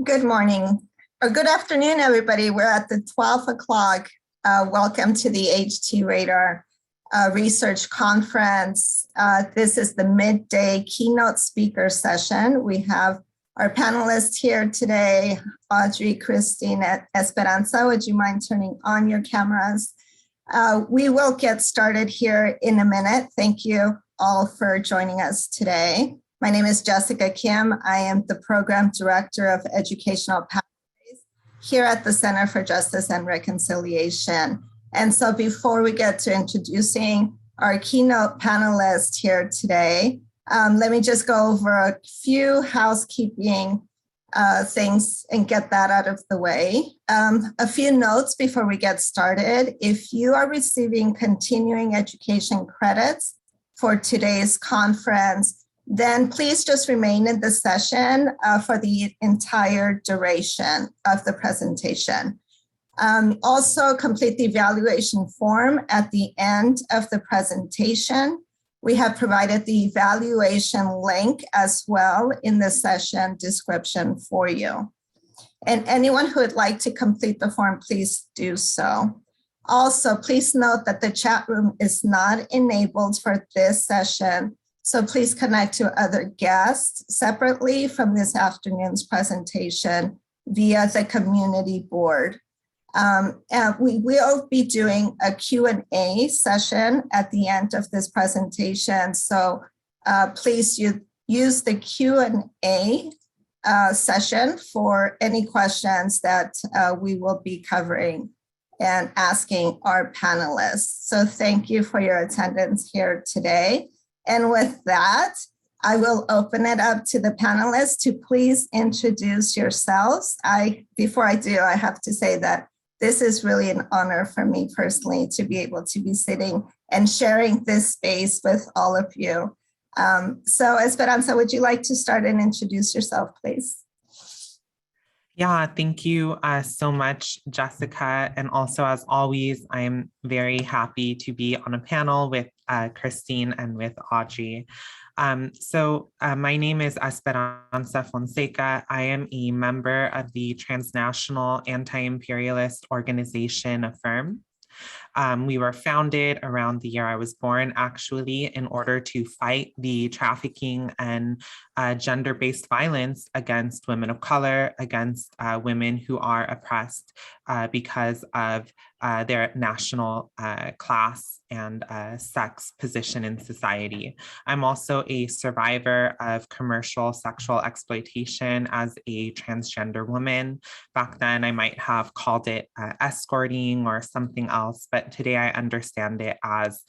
Good morning or good afternoon, everybody. We're at the 12 o'clock. Welcome to the HT Radar Research Conference. This is the midday keynote speaker session. We have our panelists here today, Audrey, Christine, and Esperanza. Would you mind turning on your cameras? We will get started here in a minute. Thank you all for joining us today. My name is Jessica Kim. I am the Program Director of Educational Pathways here at the Center for Justice and Reconciliation. And so before we get to introducing our keynote panelists here today, let me just go over a few housekeeping things and get that out of the way. A few notes before we get started. If you are receiving continuing education credits for today's conference, then please just remain in the session for the entire duration of the presentation. Also complete the evaluation form at the end of the presentation. We have provided the evaluation link as well in the session description for you. And anyone who would like to complete the form, please do so. Also, please note that the chat room is not enabled for this session. So please connect to other guests separately from this afternoon's presentation via the community board. And we will be doing a Q&A session at the end of this presentation. So please use the Q&A session for any questions that we will be covering and asking our panelists. So thank you for your attendance here today. And with that, I will open it up to the panelists to please introduce yourselves. Before I do, I have to say that this is really an honor for me personally to be able to be sitting and sharing this space with all of you. So Esperanza, would you like to start and introduce yourself, please? Yeah, thank you so much, Jessica. And also, as always, I'm very happy to be on a panel with Christine and with Audrey. My name is Esperanza Fonseca. I am a member of the transnational anti-imperialist organization Affirm. We were founded around the year I was born, actually, in order to fight the trafficking and gender-based violence against women of color, against women who are oppressed because of their national class and sex position in society. I'm also a survivor of commercial sexual exploitation as a transgender woman. Back then, I might have called it escorting or something else, but today I understand it as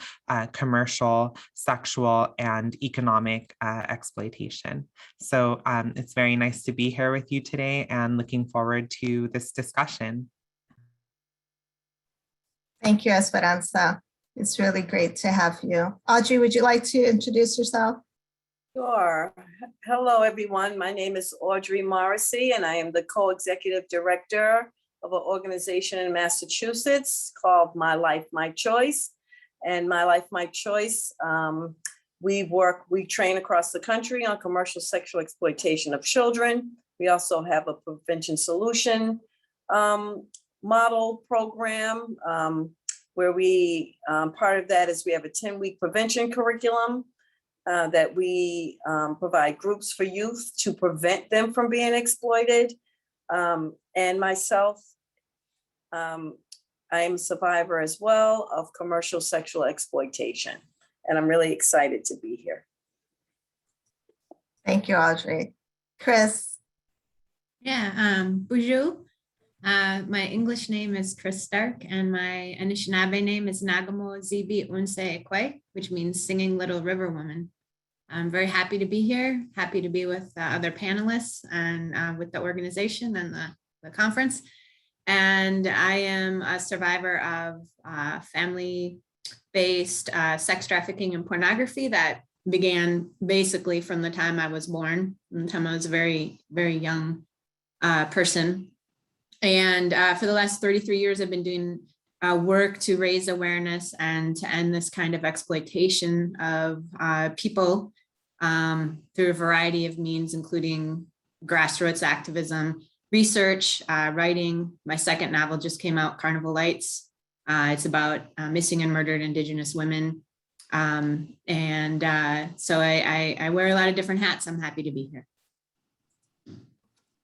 commercial, sexual, and economic exploitation. So it's very nice to be here with you today and looking forward to this discussion. Thank you, Esperanza. It's really great to have you. Audrey, would you like to introduce yourself? Sure. Hello, everyone. My name is Audrey Morrissey, and I am the co-executive director of an organization in Massachusetts called My Life, My Choice. And My Life, My Choice, we train across the country on commercial sexual exploitation of children. We also have a prevention solution model program where we, part of that is we have a 10-week prevention curriculum that we provide groups for youth to prevent them from being exploited. And myself, I am a survivor as well of commercial sexual exploitation. And I'm really excited to be here. Thank you, Audrey. Chris. Yeah, bonjour. My English name is Chris Stark, and my Anishinaabe name is Nagamo Zibi Unse Ekwe, which means singing little river woman. I'm very happy to be here, happy to be with other panelists and with the organization and the conference. And I am a survivor of family-based sex trafficking and pornography that began basically from the time I was born, from the time I was a very, very young person. And for the last 33 years, I've been doing work to raise awareness and to end this kind of exploitation of people through a variety of means, including grassroots activism, research, writing. My second novel just came out, Carnival Lights. It's about missing and murdered Indigenous women. So I wear a lot of different hats. I'm happy to be here.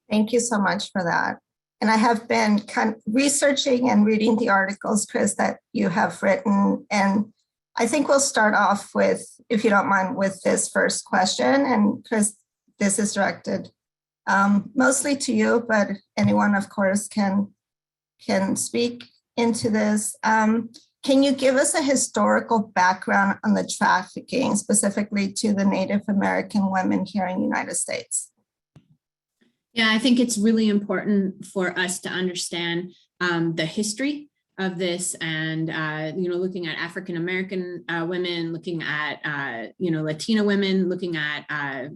Thank you so much for that. And I have been kind of researching and reading the articles, Chris, that you have written. And I think we'll start off with, if you don't mind, with this first question. And Chris, this is directed mostly to you, but anyone, of course, can speak into this. Can you give us a historical background on the trafficking, specifically to the Native American women here in the United States? Yeah, I think it's really important for us to understand the history of this, and looking at African American women, looking at Latina women, looking at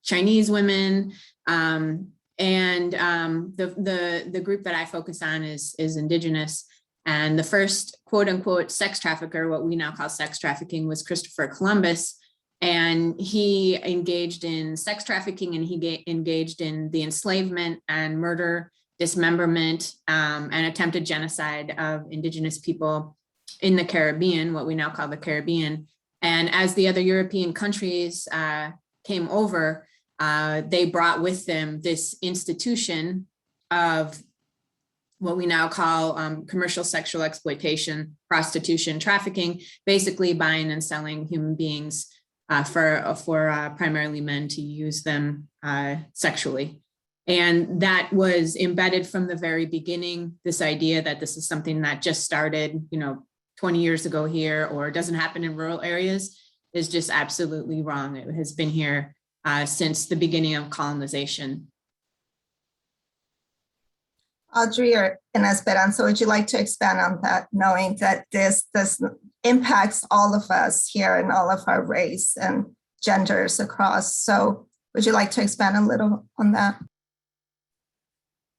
Chinese women, and the group that I focus on is Indigenous. And the first quote unquote sex trafficker, what we now call sex trafficking, was Christopher Columbus. And he engaged in sex trafficking, and he engaged in the enslavement and murder, dismemberment, and attempted genocide of Indigenous people in the Caribbean, what we now call the Caribbean. And as the other European countries came over, they brought with them this institution of what we now call commercial sexual exploitation, prostitution, trafficking, basically buying and selling human beings for primarily men to use them sexually. And that was embedded from the very beginning, this idea that this is something that just started, 20 years ago here, or doesn't happen in rural areas, is just absolutely wrong. It has been here since the beginning of colonization. Audrey and Esperanza, would you like to expand on that, knowing that this impacts all of us here and all of our race and genders across? So would you like to expand a little on that?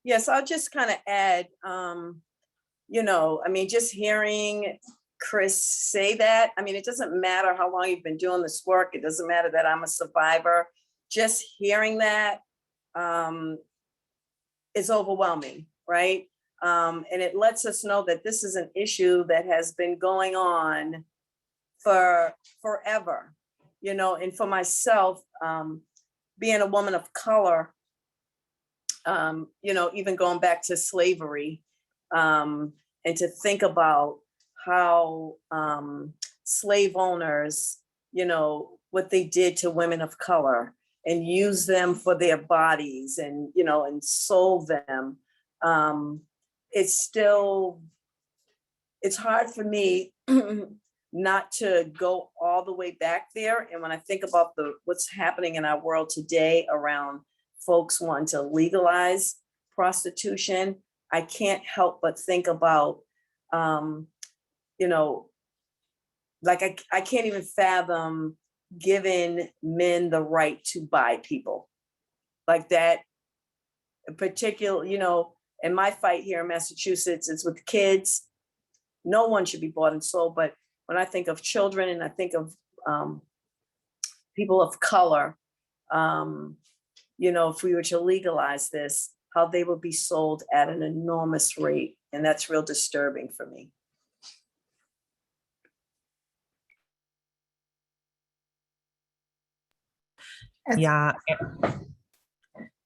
Yes, I'll just kind of add, just hearing Chris say that, it doesn't matter how long you've been doing this work. It doesn't matter that I'm a survivor. Just hearing that is overwhelming, right? And it lets us know that this is an issue that has been going on for forever, and for myself, being a woman of color, even going back to slavery, and to think about how slave owners, what they did to women of color and use them for their bodies and, and sold them. It's hard for me not to go all the way back there. And when I think about what's happening in our world today around folks wanting to legalize prostitution, I can't help but think about, I can't even fathom giving men the right to buy people like that. In particular, in my fight here in Massachusetts, it's with kids. No one should be bought and sold. But when I think of children and I think of people of color, if we were to legalize this, how they would be sold at an enormous rate. And that's real disturbing for me. Yeah.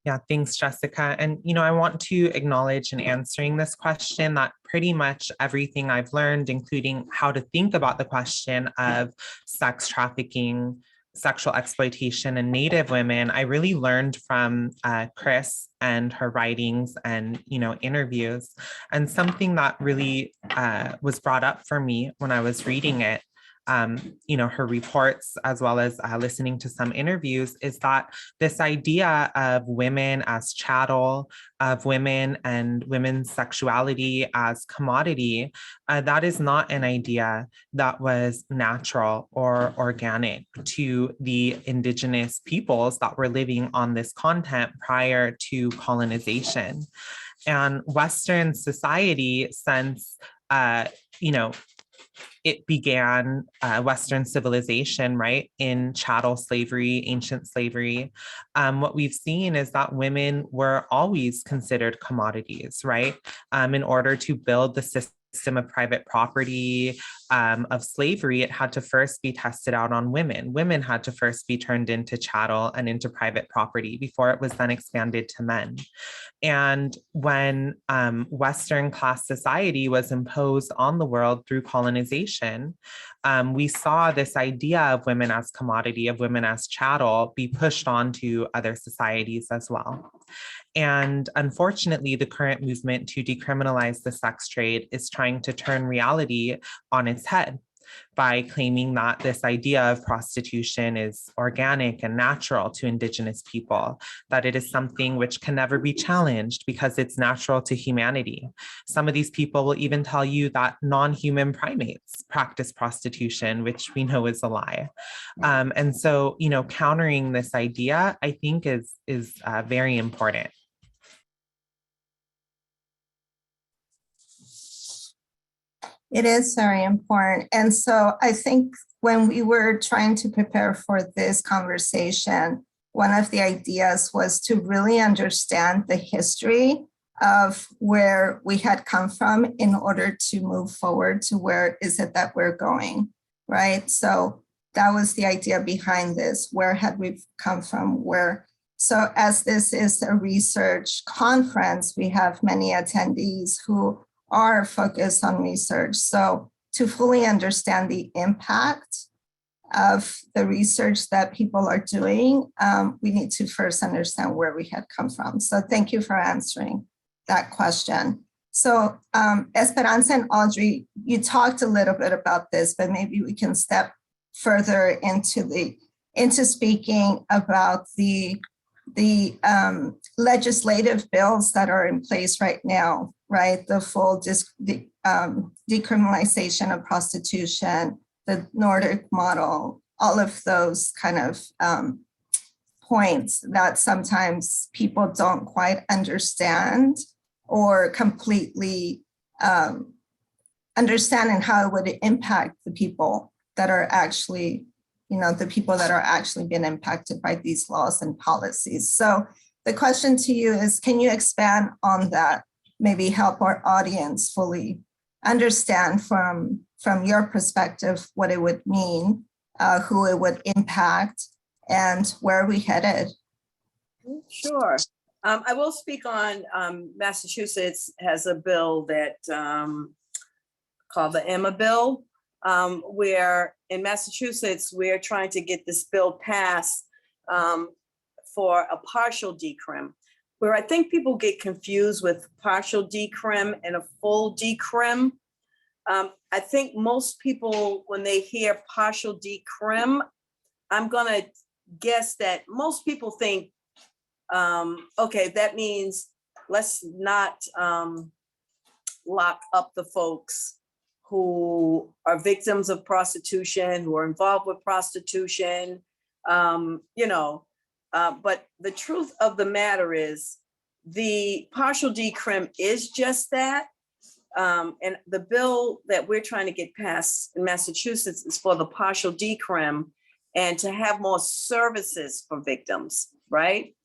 Yeah, thanks, Jessica. And, I want to acknowledge in answering this question that pretty much everything I've learned, including how to think about the question of sex trafficking, sexual exploitation, and Native women, I really learned from Chris and her writings and, interviews. And something that really was brought up for me when I was reading it, her reports, as well as listening to some interviews, is that this idea of women as chattel, of women and women's sexuality as commodity, that is not an idea that was natural or organic to the Indigenous peoples that were living on this continent prior to colonization. And Western society, since it began Western civilization, right, in chattel slavery, ancient slavery. What we've seen is that women were always considered commodities, right, in order to build the system of private property, of slavery, it had to first be tested out on women. Women had to first be turned into chattel and into private property before it was then expanded to men. And when Western class society was imposed on the world through colonization, we saw this idea of women as commodity, of women as chattel, be pushed onto other societies as well. And unfortunately, the current movement to decriminalize the sex trade is trying to turn reality on its head by claiming that this idea of prostitution is organic and natural to Indigenous people, that it is something which can never be challenged because it's natural to humanity. Some of these people will even tell you that non-human primates practice prostitution, which we know is a lie. And so, you know, countering this idea, I think is very important. It is very important. And so I think when we were trying to prepare for this conversation, one of the ideas was to really understand the history of where we had come from in order to move forward to where is it that we're going, right? So that was the idea behind this. Where had we come from? Where? So as this is a research conference, we have many attendees who are focused on research. So to fully understand the impact of the research that people are doing, we need to first understand where we had come from. So thank you for answering that question. So Esperanza and Audrey, you talked a little bit about this, but maybe we can step further into speaking about the legislative bills that are in place right now, right? The full decriminalization of prostitution, the Nordic model, all of those kind of points that sometimes people don't quite understand or completely understand and how it would impact the people that are actually, you know, the people that are actually being impacted by these laws and policies. So the question to you is, can you expand on that? Maybe help our audience fully understand from your perspective what it would mean, who it would impact, and where are we headed? Sure. I will speak on Massachusetts has a bill that called the Emma bill, where in Massachusetts, we're trying to get this bill passed for a partial decrim, where I think people get confused with partial decrim and a full decrim. I think most people, when they hear partial decrim, I'm gonna guess that most people think, okay, that means let's not lock up the folks who are victims of prostitution, who are involved with prostitution, you know, but the truth of the matter is the partial decrim is just that. And the bill that we're trying to get passed in Massachusetts is for the partial decrim and to have more services for victims, right?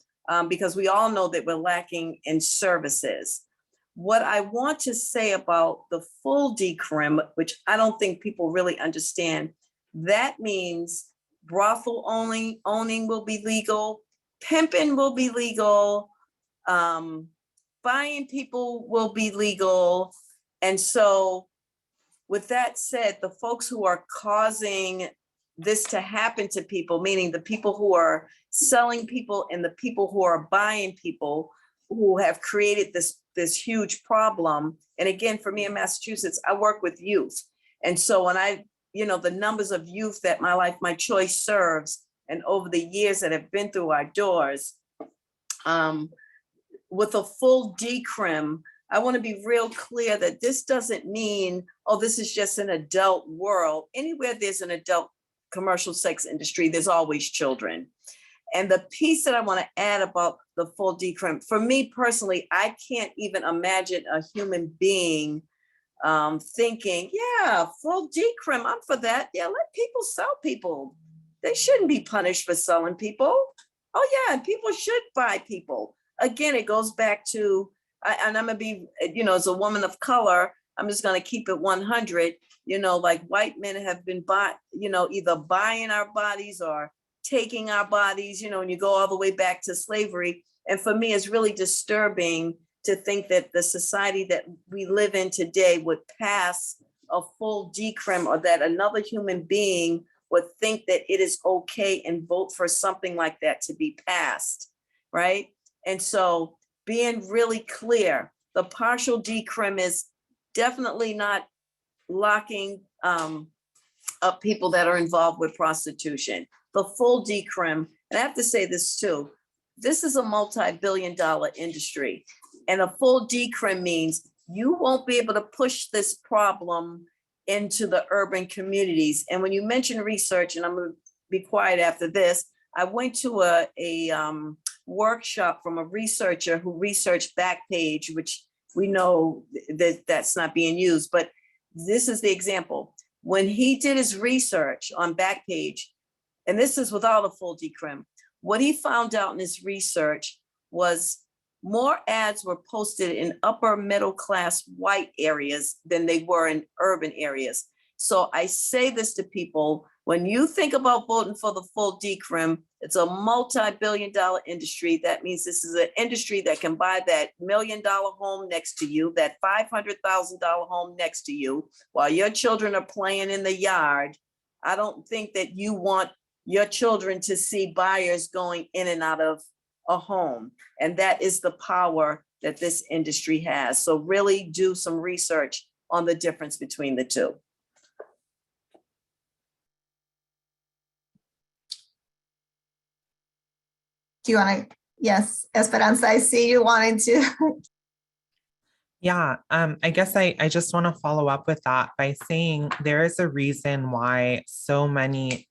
Because we all know that we're lacking in services. What I want to say about the full decrim, which I don't think people really understand, that means brothel owning will be legal, pimping will be legal, buying people will be legal. And so with that said, the folks who are causing this to happen to people, meaning the people who are selling people and the people who are buying people, who have created this huge problem. And again, for me in Massachusetts, I work with youth. And so when the numbers of youth that My Life, My Choice serves, and over the years that have been through our doors, with a full decrim, I want to be real clear that this doesn't mean, oh, this is just an adult world. Anywhere there's an adult commercial sex industry, there's always children. And the piece that I want to add about the full decrim, for me personally, I can't even imagine a human being thinking, yeah, full decrim, I'm for that. Yeah, let people sell people. They shouldn't be punished for selling people. Oh yeah, and people should buy people. Again, it goes back to, and I'm gonna be, as a woman of color, I'm just gonna keep it 100. Like white men have been either buying our bodies or taking our bodies, and you go all the way back to slavery. And for me, it's really disturbing to think that the society that we live in today would pass a full decrim, or that another human being would think that it is okay and vote for something like that to be passed, right? And so being really clear, the partial decrim is definitely not locking up people that are involved with prostitution. The full decrim, and I have to say this too, this is a multi-billion-dollar industry. And a full decrim means you won't be able to push this problem into the urban communities. And when you mention research, and I'm going to be quiet after this, I went to a workshop from a researcher who researched Backpage, which we know that that's not being used, but this is the example. When he did his research on Backpage, and this is without a full decrim, what he found out in his research was more ads were posted in upper middle class white areas than they were in urban areas. So I say this to people, when you think about voting for the full decrim, it's a multi-billion-dollar industry. That means this is an industry that can buy that $1 million home next to you, that $500,000 home next to you, while your children are playing in the yard. I don't think that you want your children to see buyers going in and out of a home. And that is the power that this industry has. So really do some research on the difference between the two. Do you want to? Yes, Esperanza, I see you wanting to. Yeah, I guess I just want to follow up with that by saying there is a reason why so many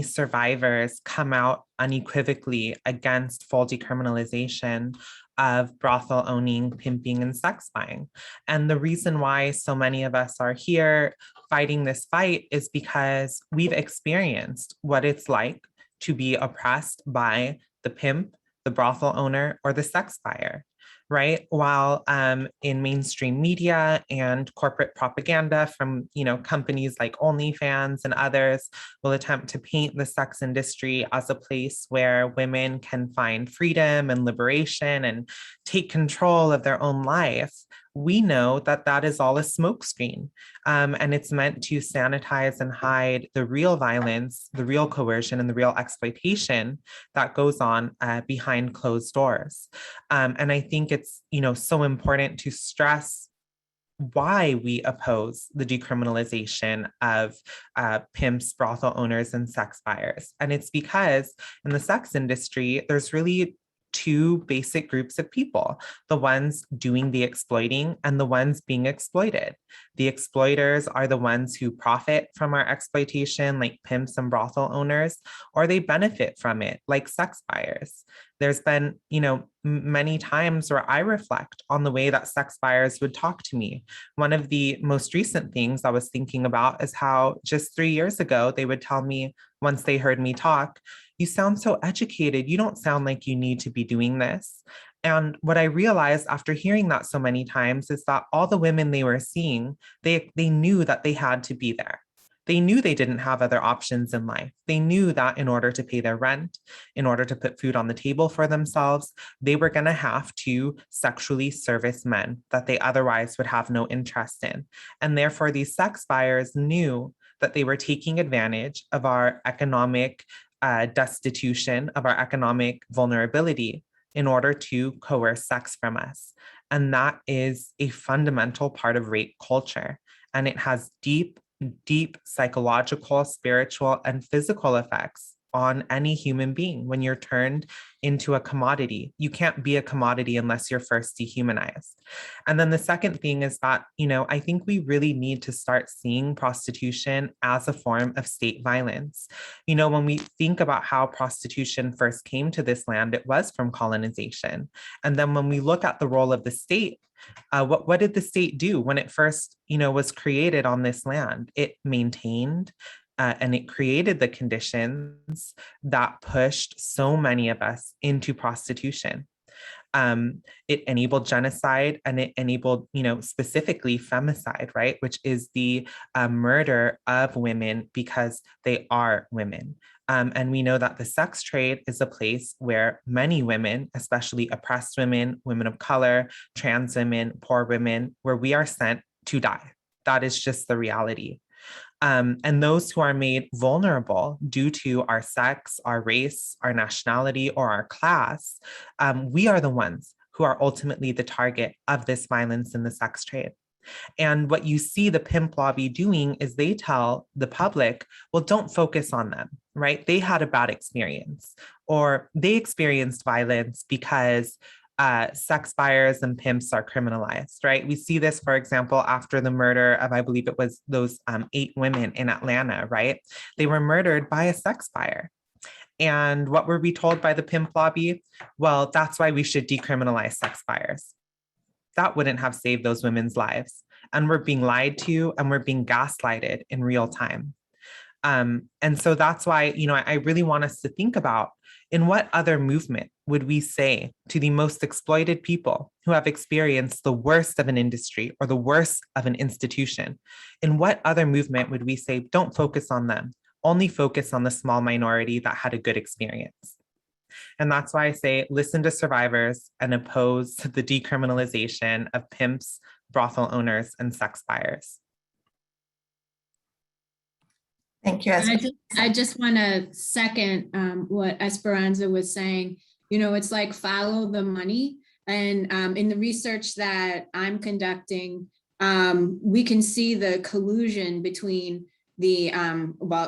survivors come out unequivocally against full decriminalization of brothel owning, pimping, and sex buying. And the reason why so many of us are here fighting this fight is because we've experienced what it's like to be oppressed by the pimp, the brothel owner, or the sex buyer. Right. While in mainstream media and corporate propaganda from, companies like OnlyFans and others will attempt to paint the sex industry as a place where women can find freedom and liberation and take control of their own life, we know that that is all a smokescreen. And it's meant to sanitize and hide the real violence, the real coercion, and the real exploitation that goes on behind closed doors. And I think it's, so important to stress why we oppose the decriminalization of pimps, brothel owners, and sex buyers. And it's because in the sex industry, there's really two basic groups of people, the ones doing the exploiting and the ones being exploited. The exploiters are the ones who profit from our exploitation, like pimps and brothel owners, or they benefit from it, like sex buyers. There's been, many times where I reflect on the way that sex buyers would talk to me. One of the most recent things I was thinking about is how just 3 years ago, they would tell me, once they heard me talk, "You sound so educated. You don't sound like you need to be doing this." And what I realized after hearing that so many times is that all the women they were seeing, they knew that they had to be there. They knew they didn't have other options in life. They knew that in order to pay their rent, in order to put food on the table for themselves, they were going to have to sexually service men that they otherwise would have no interest in. And therefore, these sex buyers knew that they were taking advantage of our economic destitution, of our economic vulnerability in order to coerce sex from us. And that is a fundamental part of rape culture. And it has deep psychological, spiritual, and physical effects on any human being when you're turned into a commodity. You can't be a commodity unless you're first dehumanized. And then the second thing is that, I think we really need to start seeing prostitution as a form of state violence. When we think about how prostitution first came to this land, it was from colonization. And then when we look at the role of the state, what did the state do when it first, was created on this land? It maintained and it created the conditions that pushed so many of us into prostitution. It enabled genocide, and it enabled, specifically femicide, right? Which is the murder of women because they are women. And we know that the sex trade is a place where many women, especially oppressed women, women of color, trans women, poor women, where we are sent to die. That is just the reality. And those who are made vulnerable due to our sex, our race, our nationality, or our class, we are the ones who are ultimately the target of this violence in the sex trade. And what you see the Pimp Lobby doing is they tell the public, well, don't focus on them, right? They had a bad experience, or they experienced violence because sex buyers and pimps are criminalized, right? We see this, for example, after the murder of, I believe it was those 8 women in Atlanta, right? They were murdered by a sex buyer. And what were we told by the Pimp Lobby? Well, that's why we should decriminalize sex buyers. That wouldn't have saved those women's lives. And we're being lied to, and we're being gaslighted in real time. And so that's why, I really want us to think about, in what other movement would we say to the most exploited people who have experienced the worst of an industry or the worst of an institution? In what other movement would we say, don't focus on them, only focus on the small minority that had a good experience? And that's why I say, listen to survivors and oppose the decriminalization of pimps, brothel owners, and sex buyers. Thank you. I just want to second what Esperanza was saying. It's like follow the money. And in the research that I'm conducting, we can see the collusion between the,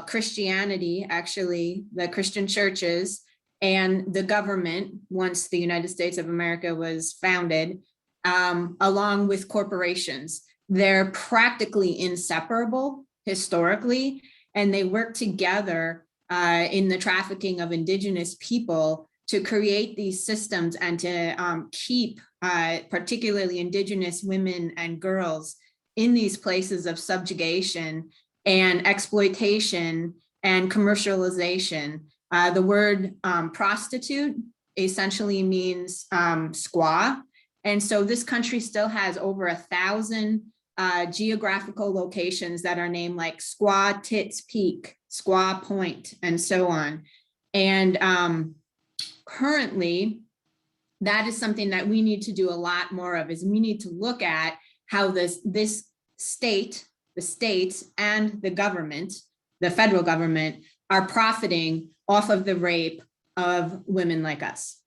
Christianity, actually, the Christian churches, and the government, once the United States of America was founded, along with corporations. They're practically inseparable historically, and they work together in the trafficking of Indigenous people to create these systems and to keep particularly Indigenous women and girls in these places of subjugation and exploitation and commercialization. The word prostitute essentially means squaw. And so this country still has over 1,000 geographical locations that are named like Squaw Tits Peak, Squaw Point, and so on. And currently, that is something that we need to do a lot more of, is we need to look at how this state, the states, and the government, the federal government, are profiting off of the rape of women like us.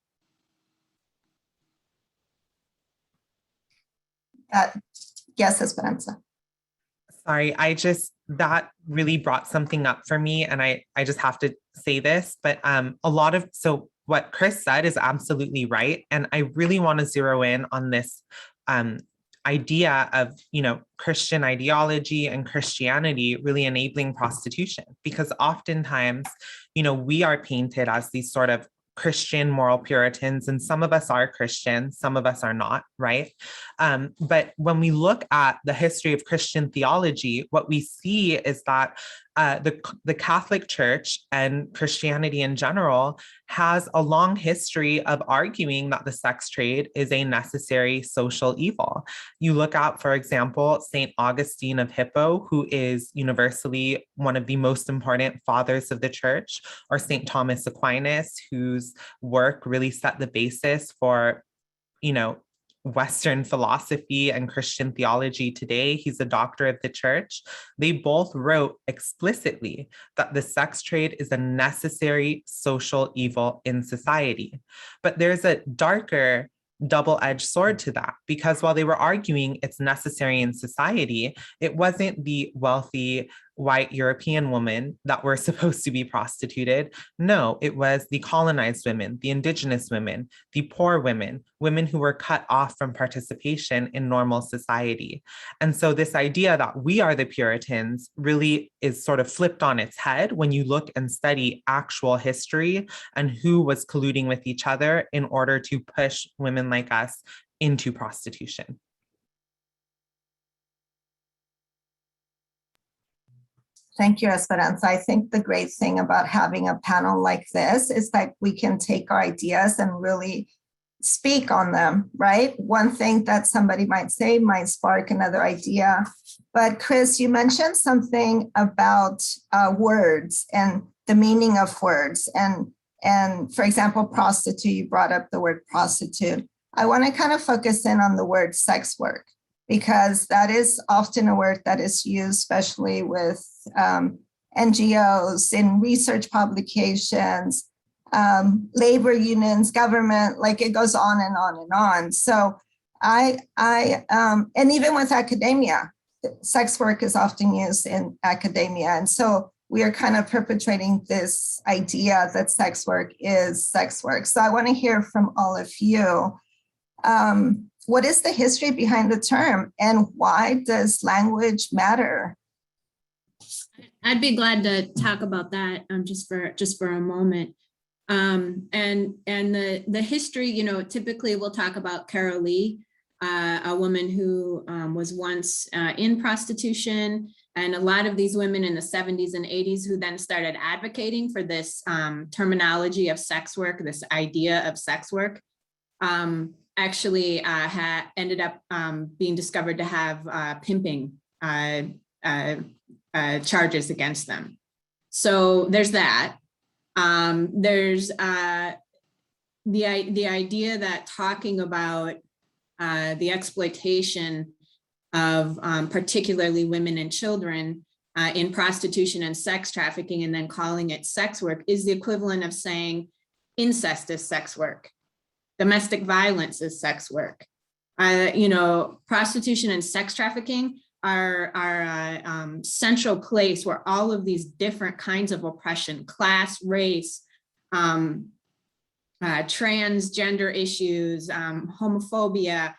Yes, Esperanza. Sorry, that really brought something up for me. And I just have to say this, but so what Chris said is absolutely right. And I really want to zero in on this idea of, Christian ideology and Christianity really enabling prostitution, because oftentimes, we are painted as these sort of Christian moral Puritans, and some of us are Christian, some of us are not, right? But when we look at the history of Christian theology, what we see is that the Catholic Church and Christianity in general has a long history of arguing that the sex trade is a necessary social evil. You look at, for example, St. Augustine of Hippo, who is universally one of the most important fathers of the church, or St. Thomas Aquinas, whose work really set the basis for, Western philosophy and Christian theology today. He's a doctor of the church. They both wrote explicitly that the sex trade is a necessary social evil in society. But there's a darker double-edged sword to that, because while they were arguing it's necessary in society, it wasn't the wealthy white European women that were supposed to be prostituted. No, it was the colonized women, the indigenous women, the poor women, women who were cut off from participation in normal society. And so this idea that we are the Puritans really is sort of flipped on its head when you look and study actual history and who was colluding with each other in order to push women like us into prostitution. Thank you, Esperanza. I think the great thing about having a panel like this is that we can take our ideas and really speak on them, right? One thing that somebody might say might spark another idea. But Chris, you mentioned something about words and the meaning of words. And for example, prostitute, you brought up the word prostitute. I want to kind of focus in on the word sex work, because that is often a word that is used, especially with NGOs in research publications, labor unions, government, like it goes on and on and on. So and even with academia, sex work is often used in academia. And so we are kind of perpetrating this idea that sex work is sex work. So I want to hear from all of you. What is the history behind the term, and why does language matter? I'd be glad to talk about that just for a moment. And the history, you know, typically we'll talk about Carol Lee, a woman who was once in prostitution, and a lot of these women in the 70s and 80s who then started advocating for this terminology of sex work, this idea of sex work, actually ended up being discovered to have pimping charges against them. So there's that. There's the idea that talking about the exploitation of particularly women and children in prostitution and sex trafficking, and then calling it sex work, is the equivalent of saying incest is sex work. Domestic violence is sex work. You know, prostitution and sex trafficking are a central place where all of these different kinds of oppression, class, race, transgender issues, homophobia,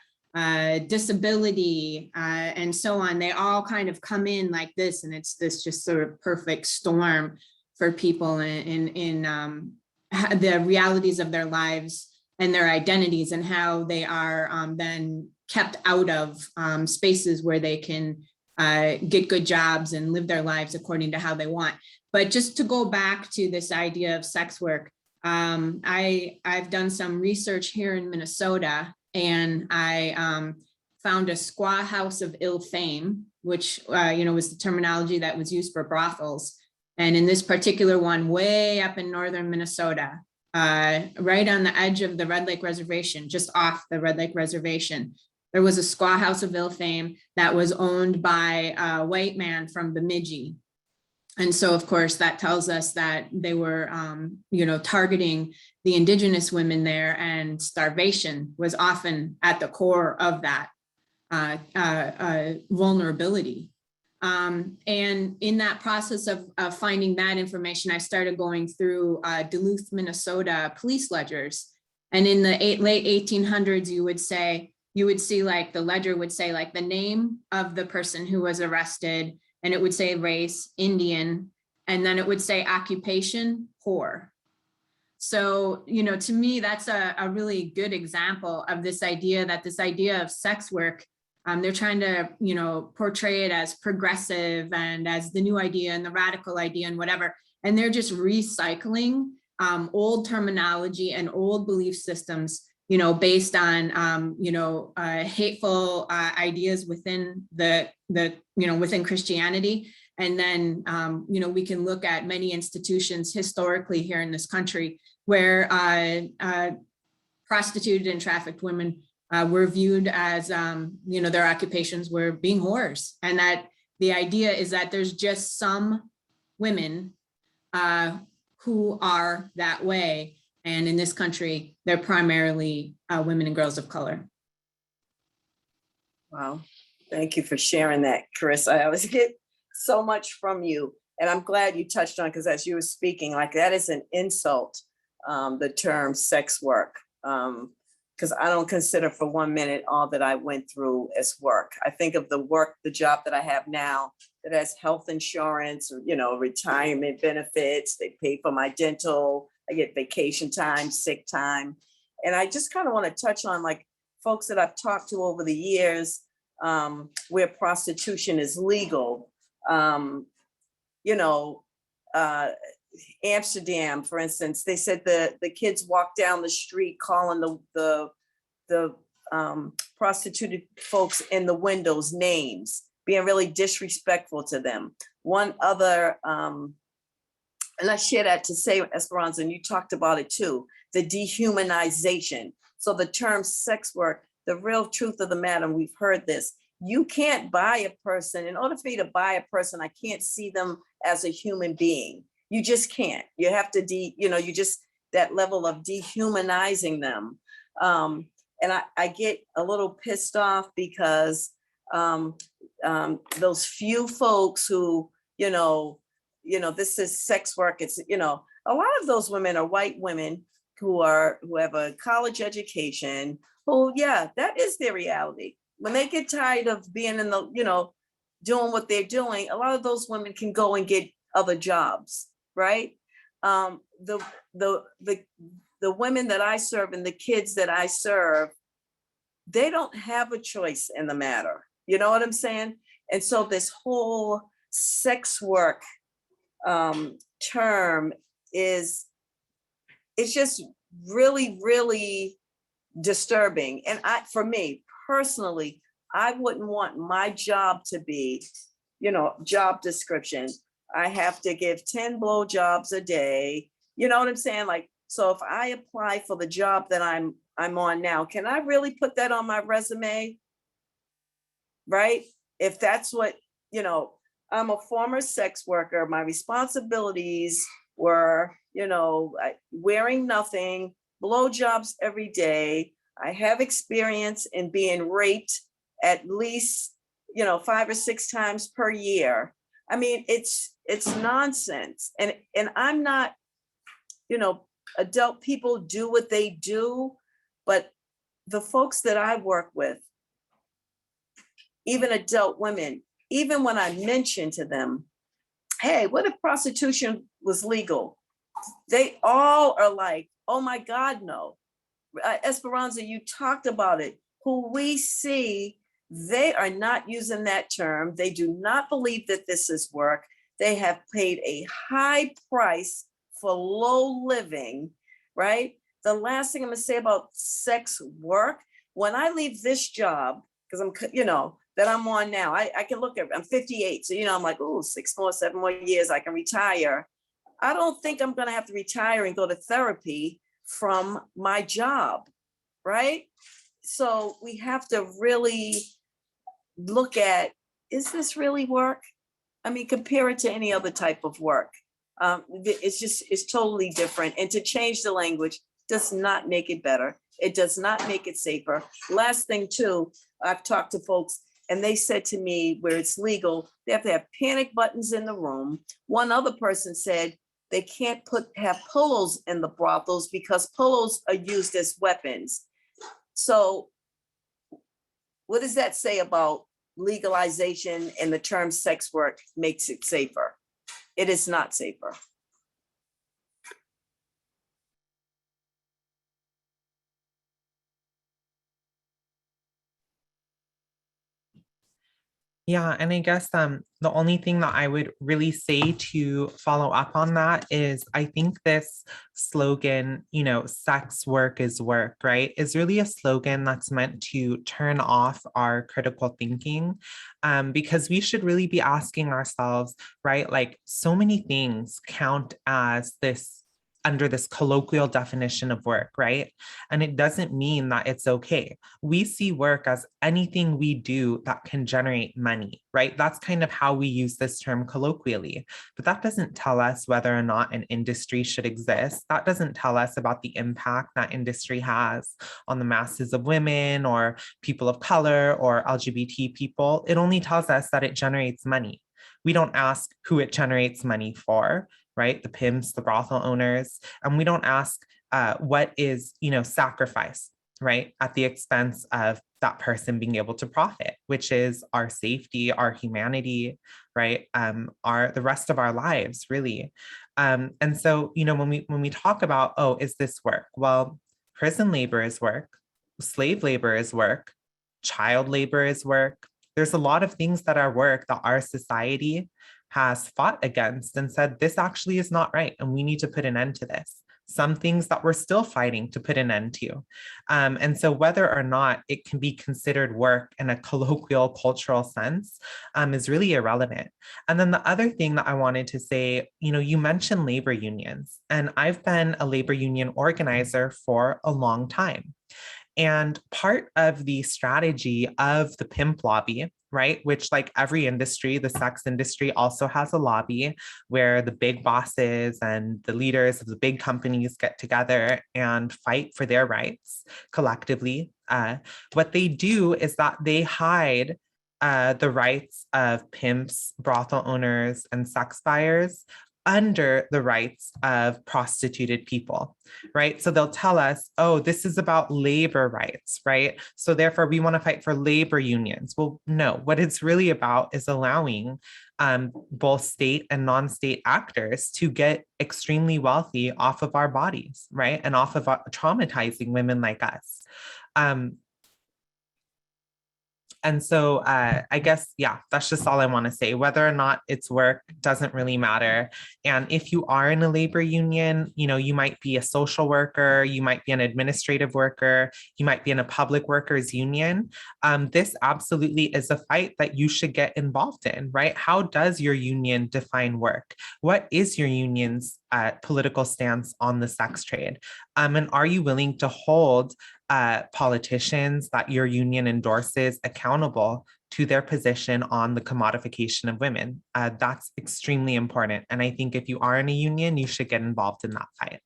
disability, and so on, they all kind of come in like this, and it's this just sort of perfect storm for people in the realities of their lives and their identities, and how they are then kept out of spaces where they can get good jobs and live their lives according to how they want. But just to go back to this idea of sex work, I've done some research here in Minnesota, and I found a squaw house of ill fame, which was the terminology that was used for brothels. And in this particular one, way up in northern Minnesota, right on the edge of the Red Lake Reservation, just off the Red Lake Reservation, there was a squaw house of ill fame that was owned by a white man from Bemidji. And so, of course, that tells us that they were, targeting the indigenous women there, and starvation was often at the core of that vulnerability. And in that process of finding that information, I started going through Duluth, Minnesota police ledgers. And in the late 1800s, you would see like the ledger would say like the name of the person who was arrested, and it would say race, Indian, and then it would say occupation, poor. So, to me, that's a really good example of this idea of sex work. They're trying to, portray it as progressive and as the new idea and the radical idea and whatever. And they're just recycling old terminology and old belief systems, based on, hateful ideas within within Christianity. And then, we can look at many institutions historically here in this country where prostituted and trafficked women were viewed as, their occupations were being whores. And that the idea is that there's just some women who are that way. And in this country, they're primarily women and girls of color. Wow. Thank you for sharing that, Chris. I always get so much from you. And I'm glad you touched on, because as you were speaking, like that is an insult, the term sex work. Because I don't consider for 1 minute all that I went through as work. I think of the job that I have now that has health insurance, retirement benefits. They pay for my dental. I get vacation time, sick time. And I just kind of want to touch on like folks that I've talked to over the years, where prostitution is legal. Amsterdam, for instance, they said the kids walk down the street calling the prostituted folks in the windows names, being really disrespectful to them. One other, and I share that to say, Esperanza, and you talked about it too, the dehumanization. So the term sex work, the real truth of the matter, and we've heard this, you can't buy a person. In order for me to buy a person, I can't see them as a human being. You just can't. You have to that level of dehumanizing them. And I get a little pissed off because those few folks who, this is sex work. It's, a lot of those women are white women who have a college education, who, yeah, that is their reality. When they get tired of being in the, doing what they're doing, a lot of those women can go and get other jobs, right? The women that I serve and the kids that I serve, they don't have a choice in the matter. You know what I'm saying? And so this whole sex work term it's just really, really disturbing. And for me personally, I wouldn't want my job to be, job description. I have to give 10 blowjobs a day. You know what I'm saying? Like, so if I apply for the job that I'm on now, can I really put that on my resume? Right? If that's what, I'm a former sex worker, my responsibilities were, wearing nothing, blowjobs every day. I have experience in being raped at least, 5 or 6 times per year. I mean, it's nonsense. And I'm not, adult people do what they do, but the folks that I work with, even adult women, even when I mention to them, hey, what if prostitution was legal? They all are like, oh my God, no. Esperanza, you talked about it. Who we see, they are not using that term. They do not believe that this is work. They have paid a high price for low living, right? The last thing I'm gonna say about sex work, when I leave this job, because I'm, that I'm on now, I can look at, I'm 58. So, I'm like, oh, 6 more, 7 more years, I can retire. I don't think I'm gonna have to retire and go to therapy from my job, right? So we have to really look at, is this really work? I mean, compare it to any other type of work. It's totally different. And to change the language does not make it better. It does not make it safer. Last thing too, I've talked to folks and they said to me, where it's legal, they have to have panic buttons in the room. One other person said they can't have pillows in the brothels because pillows are used as weapons. So what does that say about legalization and the term sex work makes it safer? It is not safer. Yeah, and I guess the only thing that I would really say to follow up on that is I think this slogan, sex work is work, right, is really a slogan that's meant to turn off our critical thinking, because we should really be asking ourselves, right, like so many things count as this under this colloquial definition of work, right? And it doesn't mean that it's okay. We see work as anything we do that can generate money, right? That's kind of how we use this term colloquially, but that doesn't tell us whether or not an industry should exist. That doesn't tell us about the impact that industry has on the masses of women or people of color or LGBT people. It only tells us that it generates money. We don't ask who it generates money for, right? The pimps, the brothel owners, and we don't ask what is, sacrifice, right, at the expense of that person being able to profit, which is our safety, our humanity, right, the rest of our lives, really. And so, when we talk about, oh, is this work? Well, prison labor is work, slave labor is work, child labor is work. There's a lot of things that are work that our society has fought against and said, this actually is not right, and we need to put an end to this. Some things that we're still fighting to put an end to. And so whether or not it can be considered work in a colloquial cultural sense is really irrelevant. And then the other thing that I wanted to say, you mentioned labor unions, and I've been a labor union organizer for a long time. And part of the strategy of the Pimp Lobby, right, which like every industry, the sex industry also has a lobby where the big bosses and the leaders of the big companies get together and fight for their rights collectively. What they do is that they hide the rights of pimps, brothel owners, and sex buyers under the rights of prostituted people, right? So they'll tell us, oh, this is about labor rights, right? So therefore we want to fight for labor unions. Well, no, what it's really about is allowing both state and non-state actors to get extremely wealthy off of our bodies, right? And off of traumatizing women like us. And so I guess, yeah, that's just all I want to say. Whether or not it's work doesn't really matter. And if you are in a labor union, you might be a social worker, you might be an administrative worker, you might be in a public workers union. This absolutely is a fight that you should get involved in, right? How does your union define work? What is your union's political stance on the sex trade? And are you willing to hold politicians that your union endorses accountable to their position on the commodification of women? That's extremely important. And I think if you are in a union, you should get involved in that fight.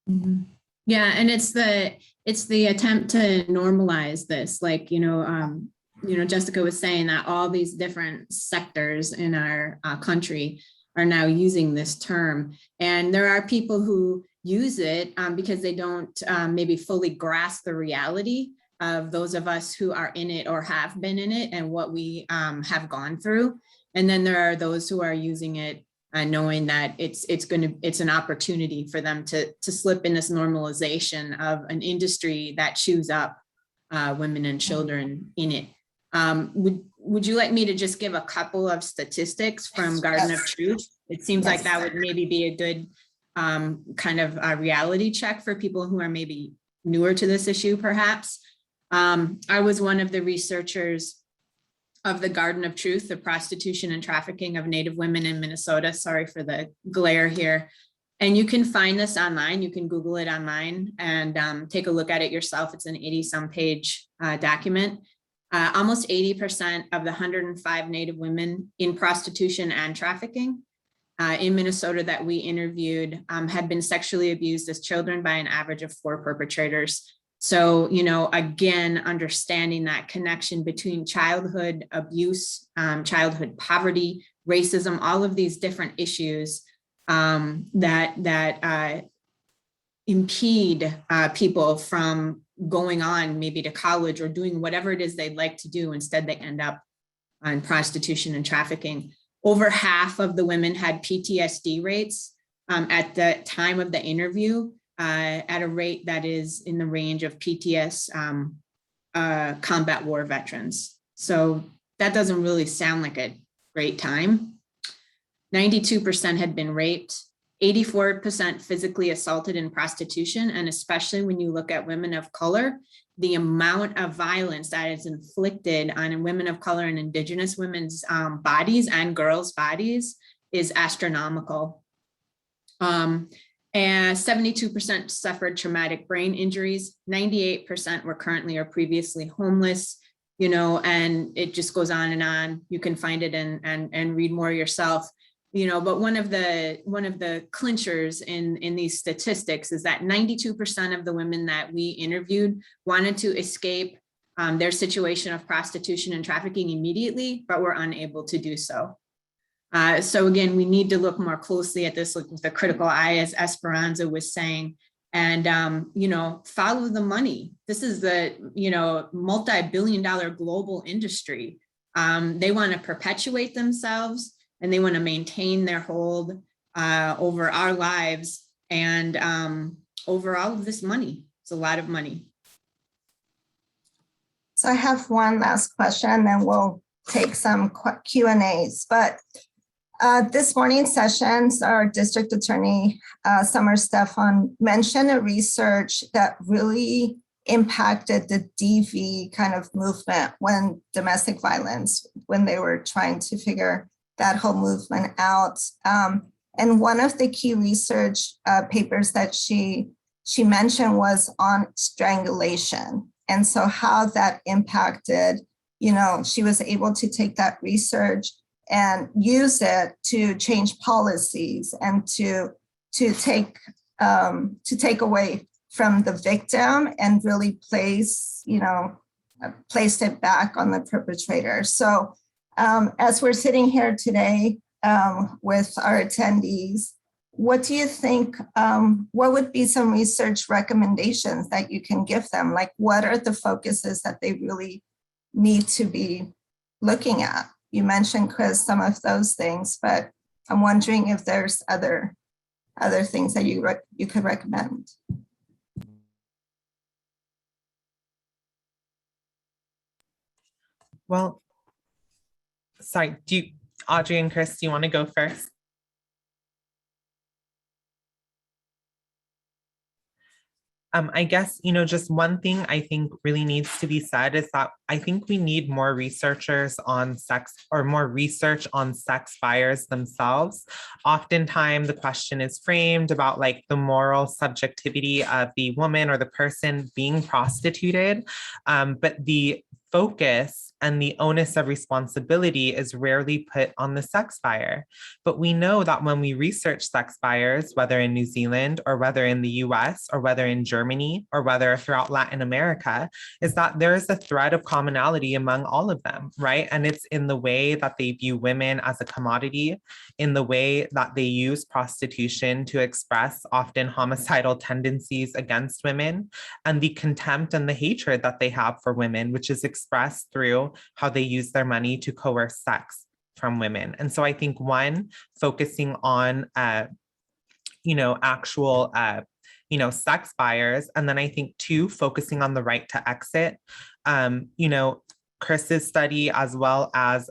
Mm-hmm. Yeah, and it's the attempt to normalize this, like, Jessica was saying that all these different sectors in our country are now using this term. And there are people who use it because they don't maybe fully grasp the reality of those of us who are in it or have been in it and what we have gone through. And then there are those who are using it knowing that it's an opportunity for them to slip in this normalization of an industry that chews up women and children in it. Would you like me to just give a couple of statistics from Garden of Truth? It seems like that would maybe be a good kind of a reality check for people who are maybe newer to this issue, perhaps. I was one of the researchers of the Garden of Truth, the prostitution and trafficking of Native women in Minnesota. Sorry for the glare here. And you can find this online. You can Google it online and take a look at it yourself. It's an 80-some page document. Almost 80% of the 105 Native women in prostitution and trafficking in Minnesota that we interviewed had been sexually abused as children by an average of 4 perpetrators. So, again, understanding that connection between childhood abuse, childhood poverty, racism, all of these different issues that impede people from going on maybe to college or doing whatever it is they'd like to do. Instead, they end up on prostitution and trafficking. Over half of the women had PTSD rates at the time of the interview at a rate that is in the range of PTS combat war veterans. So that doesn't really sound like a great time. 92% had been raped, 84% physically assaulted in prostitution. And especially when you look at women of color, the amount of violence that is inflicted on women of color and Indigenous women's bodies and girls' bodies is astronomical. And 72% suffered traumatic brain injuries. 98% were currently or previously homeless, and it just goes on and on. You can find it and read more yourself. But one of the clinchers in these statistics is that 92% of the women that we interviewed wanted to escape their situation of prostitution and trafficking immediately, but were unable to do so. So again, we need to look more closely at this with a critical eye, as Esperanza was saying, and follow the money. This is the multi-billion-dollar global industry. They want to perpetuate themselves, and they want to maintain their hold over our lives and over all of this money. It's a lot of money. So I have one last question, and then we'll take some Q&As. But this morning's sessions, our district attorney, Summer Stefan, mentioned a research that really impacted the DV kind of movement when domestic violence, when they were trying to figure that whole movement out. And one of the key research papers that she mentioned was on strangulation. And so how that impacted, she was able to take that research and use it to change policies and to take away from the victim and really place it back on the perpetrator. So as we're sitting here today with our attendees, what do you think, what would be some research recommendations that you can give them? Like, what are the focuses that they really need to be looking at? You mentioned, Chris, some of those things, but I'm wondering if there's other things that you could recommend. Well, sorry, Audrey and Chris, do you want to go first? I guess, just one thing I think really needs to be said is that I think we need more researchers on sex, or more research on sex buyers themselves. Oftentimes the question is framed about like the moral subjectivity of the woman or the person being prostituted, but the focus and the onus of responsibility is rarely put on the sex buyer. But we know that when we research sex buyers, whether in New Zealand or whether in the US or whether in Germany or whether throughout Latin America, is that there is a thread of commonality among all of them, right? And it's in the way that they view women as a commodity, in the way that they use prostitution to express often homicidal tendencies against women, and the contempt and the hatred that they have for women, which is expressed through how they use their money to coerce sex from women. And so I think one, focusing on, actual, sex buyers. And then I think two, focusing on the right to exit. Chris's study, as well as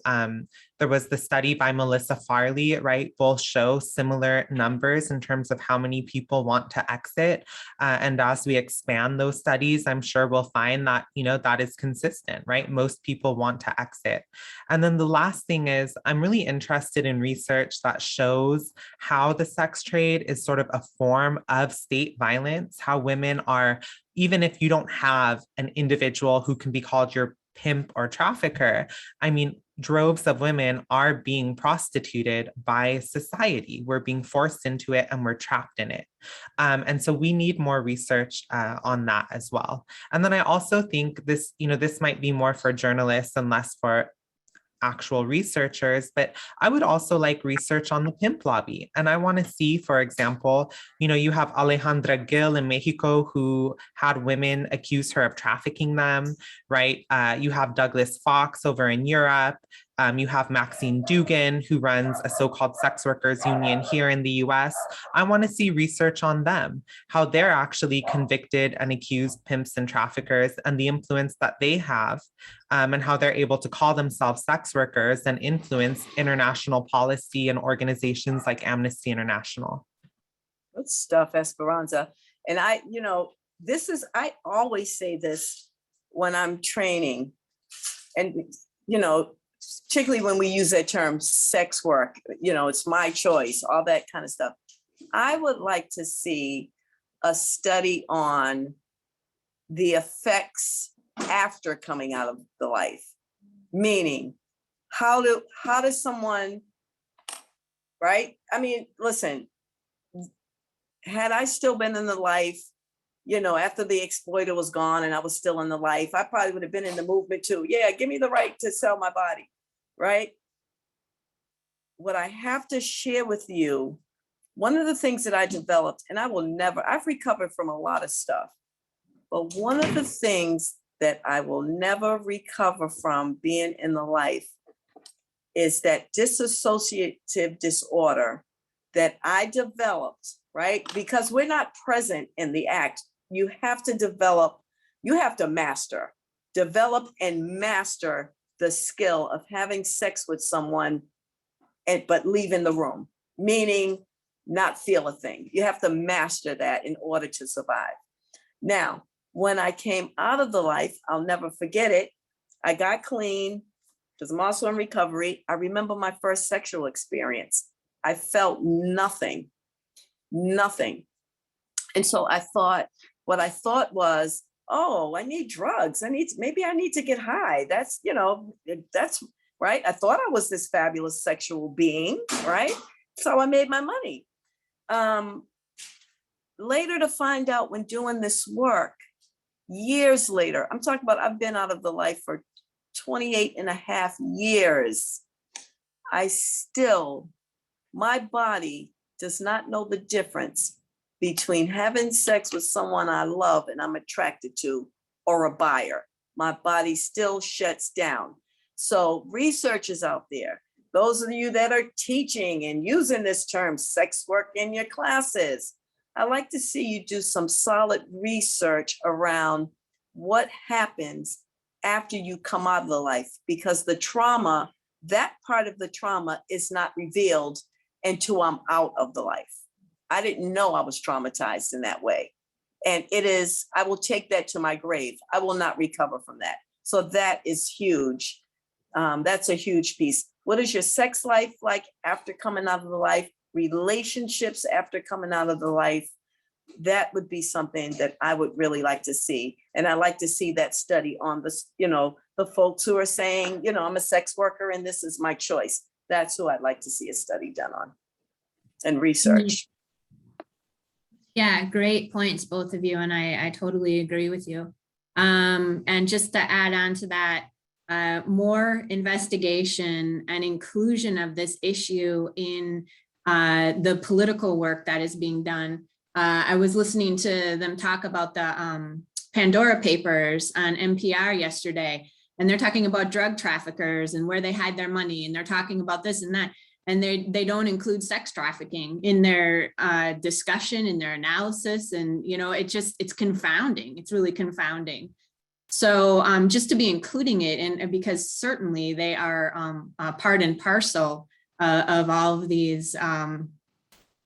there was the study by Melissa Farley, right? Both show similar numbers in terms of how many people want to exit. And as we expand those studies, I'm sure we'll find that, that is consistent, right? Most people want to exit. And then the last thing is, I'm really interested in research that shows how the sex trade is sort of a form of state violence, how women are, even if you don't have an individual who can be called your pimp or trafficker, I mean, droves of women are being prostituted by society. We're being forced into it and we're trapped in it. And so we need more research on that as well. And then I also think this, this might be more for journalists and less for actual researchers, but I would also like research on the pimp lobby. And I want to see, for example, you have Alejandra Gil in Mexico who had women accuse her of trafficking them, right? You have Douglas Fox over in Europe. You have Maxine Dugan, who runs a so-called sex workers union here in the US. I want to see research on them, how they're actually convicted and accused pimps and traffickers and the influence that they have, and how they're able to call themselves sex workers and influence international policy and organizations like Amnesty International. Good stuff, Esperanza. And I always say this when I'm training, and, particularly when we use that term sex work, it's my choice, all that kind of stuff. I would like to see a study on the effects after coming out of the life, meaning how does someone, right? I mean, listen, had I still been in the life, after the exploiter was gone and I was still in the life, I probably would have been in the movement too. Yeah, give me the right to sell my body. Right? what I have to share with you, one of the things that I developed, and I've recovered from a lot of stuff, but one of the things that I will never recover from being in the life is that dissociative disorder that I developed, right? Because we're not present in the act. You have to develop, you have to develop and master the skill of having sex with someone but leaving the room, meaning not feel a thing. You have to master that in order to survive. Now, when I came out of the life, I'll never forget it. I got clean because I'm also in recovery. I remember my first sexual experience. I felt nothing. And so what I thought was, oh, I need drugs. Maybe I need to get high. That's right. I thought I was this fabulous sexual being, right? So I made my money. Later to find out when doing this work, years later, I'm talking about I've been out of the life for 28 and a half years. My body does not know the difference between having sex with someone I love and I'm attracted to or a buyer. My body still shuts down. So research is out there. Those of you that are teaching and using this term sex work in your classes, I'd like to see you do some solid research around what happens after you come out of the life, because the trauma, that part of the trauma is not revealed until I'm out of the life. I didn't know I was traumatized in that way. And I will take that to my grave. I will not recover from that. So that is huge. That's a huge piece. What is your sex life like after coming out of the life? Relationships after coming out of the life? That would be something that I would really like to see. And I like to see that study on the folks who are saying, I'm a sex worker and this is my choice. That's who I'd like to see a study done on and research. Yeah, great points, both of you. And I totally agree with you. And just to add on to that, more investigation and inclusion of this issue in the political work that is being done. I was listening to them talk about the Pandora Papers on NPR yesterday, and they're talking about drug traffickers and where they hide their money, and they're talking about this and that, and they don't include sex trafficking in their discussion, in their analysis, and it's confounding. It's really confounding. So just to be including it, and because certainly they are part and parcel of all of these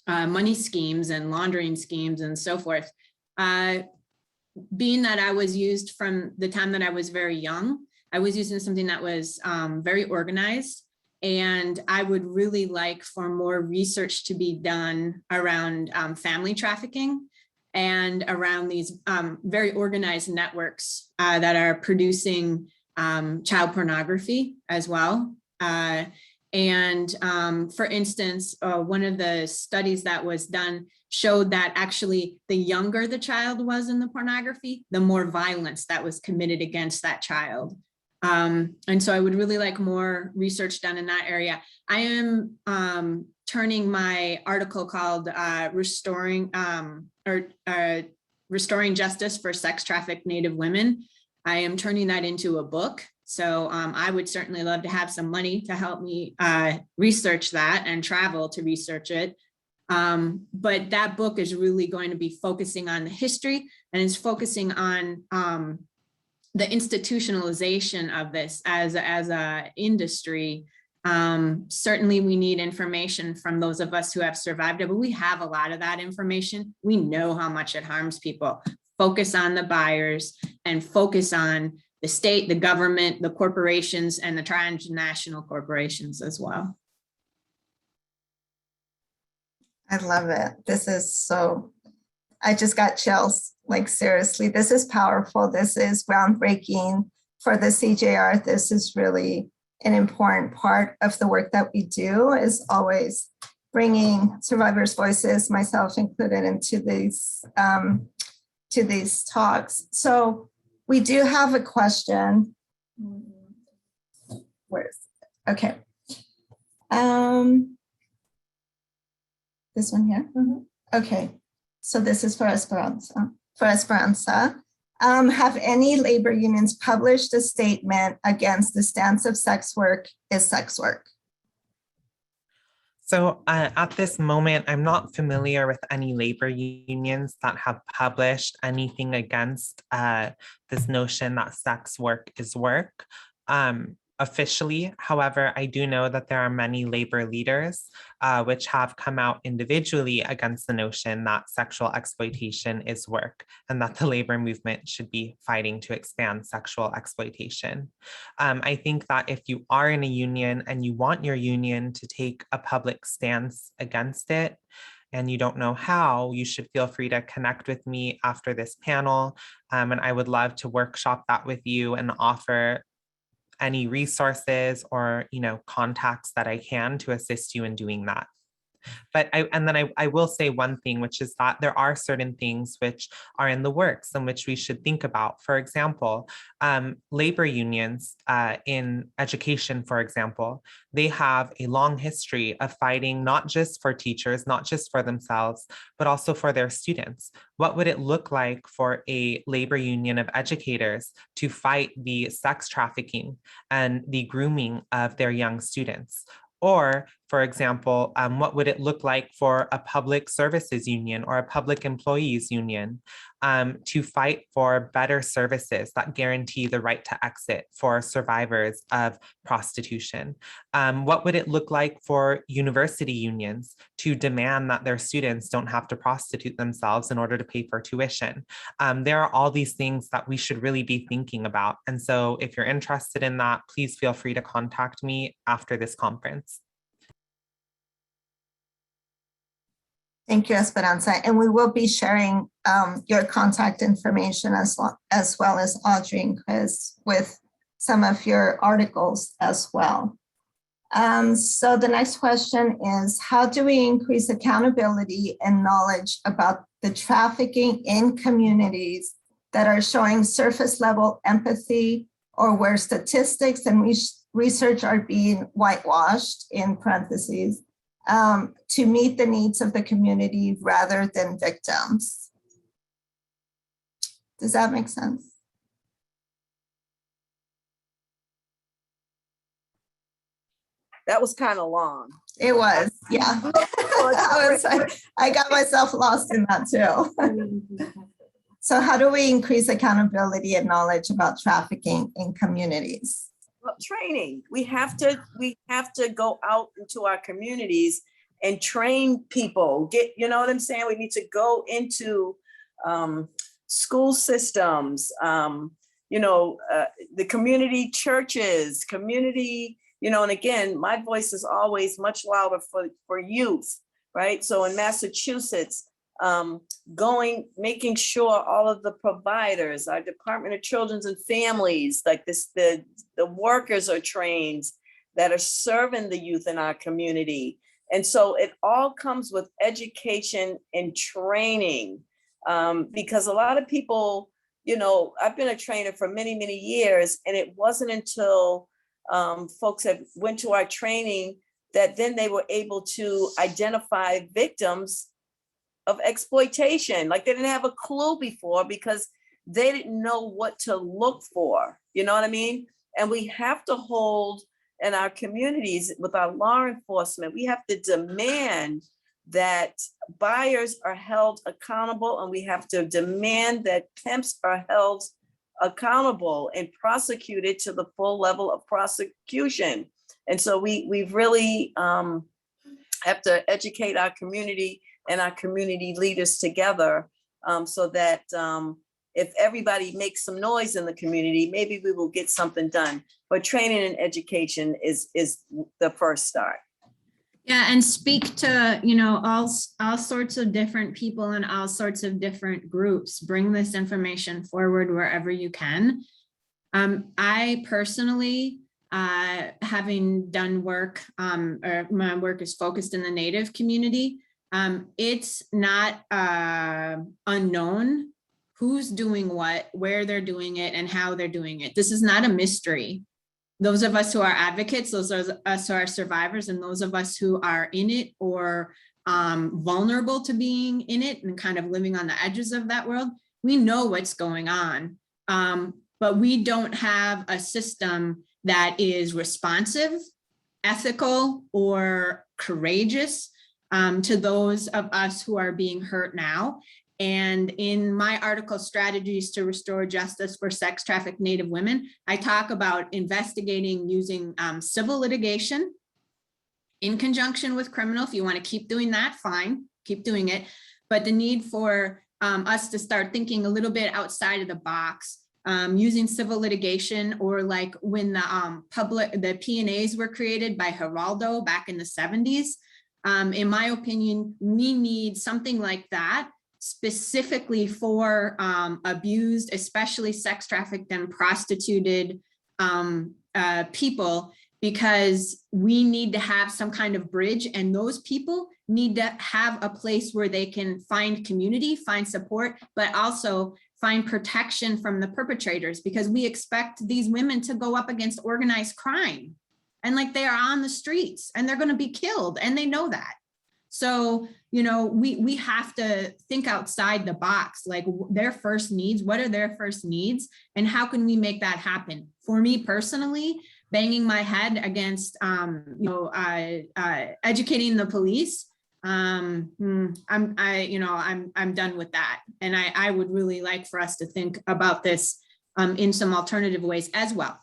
money schemes and laundering schemes and so forth. Being that I was used from the time that I was very young, I was using something that was very organized. And I would really like for more research to be done around family trafficking and around these very organized networks that are producing child pornography as well. And for instance, one of the studies that was done showed that actually the younger the child was in the pornography, the more violence that was committed against that child. And so I would really like more research done in that area. I am turning my article called Restoring Justice for Sex Trafficked Native Women. I am turning that into a book. So I would certainly love to have some money to help me research that and travel to research it. But that book is really going to be focusing on the history, and it's focusing on the institutionalization of this as a industry. Certainly we need information from those of us who have survived it, but we have a lot of that information. We know how much it harms people. Focus on the buyers and focus on the state, the government, the corporations, and the transnational corporations as well. I love it. I just got chills, like seriously, this is powerful. This is groundbreaking for the CJR. This is really an important part of the work that we do, is always bringing survivors' voices, myself included, into these talks. So we do have a question. Okay. This one here? Okay, so this is for Esperanza. Have any labor unions published a statement against the stance of sex work is sex work? So at this moment, I'm not familiar with any labor unions that have published anything against this notion that sex work is work. Officially, however, I do know that there are many labor leaders which have come out individually against the notion that sexual exploitation is work and that the labor movement should be fighting to expand sexual exploitation. I think that if you are in a union and you want your union to take a public stance against it, and you don't know how, you should feel free to connect with me after this panel. And I would love to workshop that with you and offer any resources or, contacts that I can to assist you in doing that. But I will say one thing, which is that there are certain things which are in the works and which we should think about. For example, labor unions in education, for example, they have a long history of fighting not just for teachers, not just for themselves, but also for their students. What would it look like for a labor union of educators to fight the sex trafficking and the grooming of their young students? Or, for example, what would it look like for a public services union or a public employees union to fight for better services that guarantee the right to exit for survivors of prostitution? What would it look like for university unions to demand that their students don't have to prostitute themselves in order to pay for tuition? There are all these things that we should really be thinking about. And so if you're interested in that, please feel free to contact me after this conference. Thank you, Esperanza. And we will be sharing your contact information as well as Audrey and Chris with some of your articles as well. So the next question is, how do we increase accountability and knowledge about the trafficking in communities that are showing surface level empathy or where statistics and research are being whitewashed, in parentheses, to meet the needs of the community rather than victims? Does that make sense? That was kind of long. It was, yeah. I got myself lost in that too. So how do we increase accountability and knowledge about trafficking in communities? Well, training. We have to go out into our communities and train people. You know what I'm saying? We need to go into school systems, the community churches, community, and again, my voice is always much louder for youth, right? So in Massachusetts, making sure all of the providers, our Department of Children and Families, like this, the workers are trained that are serving the youth in our community. And so it all comes with education and training, because a lot of people, I've been a trainer for many, many years, and it wasn't until folks went to our training that then they were able to identify victims of exploitation. Like they didn't have a clue before because they didn't know what to look for. You know what I mean? And we have to hold in our communities with our law enforcement, we have to demand that buyers are held accountable, and we have to demand that pimps are held accountable and prosecuted to the full level of prosecution. And so we really have to educate our community and our community leaders together, so that if everybody makes some noise in the community, maybe we will get something done. But training and education is the first start. Yeah, and speak to, all sorts of different people and all sorts of different groups. Bring this information forward wherever you can. I personally, having done work, or my work is focused in the Native community, it's not unknown who's doing what, where they're doing it, and how they're doing it. This is not a mystery. Those of us who are advocates, those of us who are survivors, and those of us who are in it or vulnerable to being in it and kind of living on the edges of that world, we know what's going on. But we don't have a system that is responsive, ethical, or courageous to those of us who are being hurt now. And in my article, Strategies to Restore Justice for Sex Trafficked Native Women, I talk about investigating using civil litigation in conjunction with criminal. If you want to keep doing that, fine, keep doing it. But the need for us to start thinking a little bit outside of the box, using civil litigation, or like when the P&As were created by Geraldo back in the 70s. In my opinion, we need something like that specifically for abused, especially sex trafficked and prostituted people, because we need to have some kind of bridge, and those people need to have a place where they can find community, find support, but also find protection from the perpetrators, because we expect these women to go up against organized crime, and like they are on the streets and they're going to be killed, and they know that. So, you know, we have to think outside the box, like their first needs, what are their first needs, and how can we make that happen? For me personally, banging my head against, educating the police, I'm done with that. And I would really like for us to think about this in some alternative ways as well.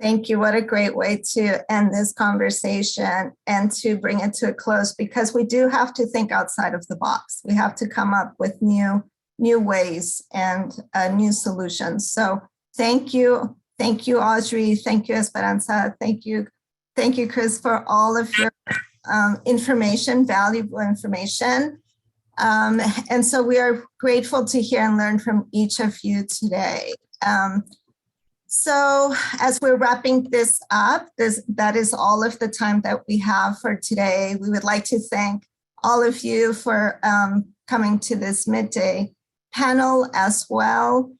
Thank you. What a great way to end this conversation and to bring it to a close, because we do have to think outside of the box. We have to come up with new ways and new solutions. So thank you. Thank you, Audrey. Thank you, Esperanza. Thank you, Chris, for all of your information, valuable information. And so we are grateful to hear and learn from each of you today. So as we're wrapping this up, that is all of the time that we have for today. We would like to thank all of you for coming to this midday panel as well.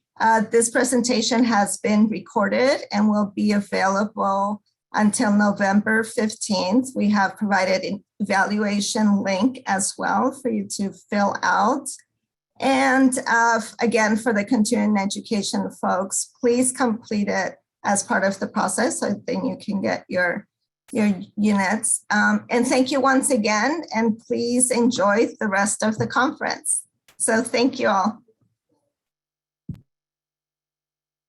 This presentation has been recorded and will be available until November 15th. We have provided an evaluation link as well for you to fill out. And again, for the continuing education folks, please complete it as part of the process so then you can get your units. And thank you once again, and please enjoy the rest of the conference. So thank you all.